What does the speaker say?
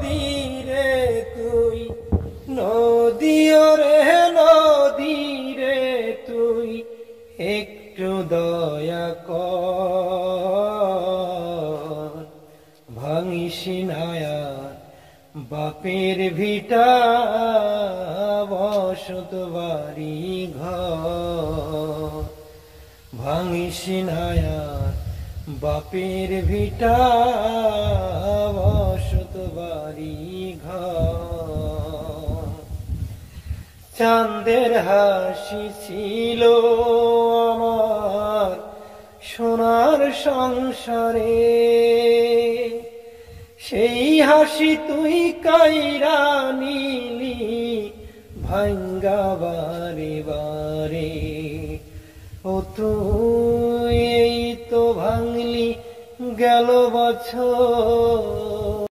তীরে তুই নদী রে নদী রে তুই একটু দয়া কর ভাঙিস না বাপের ভিটা বসত বাড়ি ঘর ভাঙিস না বাপের ভিটা বসত বাড়ি ঘর চাঁদের হাসি ছিল আমার সোনার সংসারে সেই হাসি তুই কাইরা নিলি ভাঙ্গা বারে বারে ও তুই এই তো ভাঙলি গেল বছর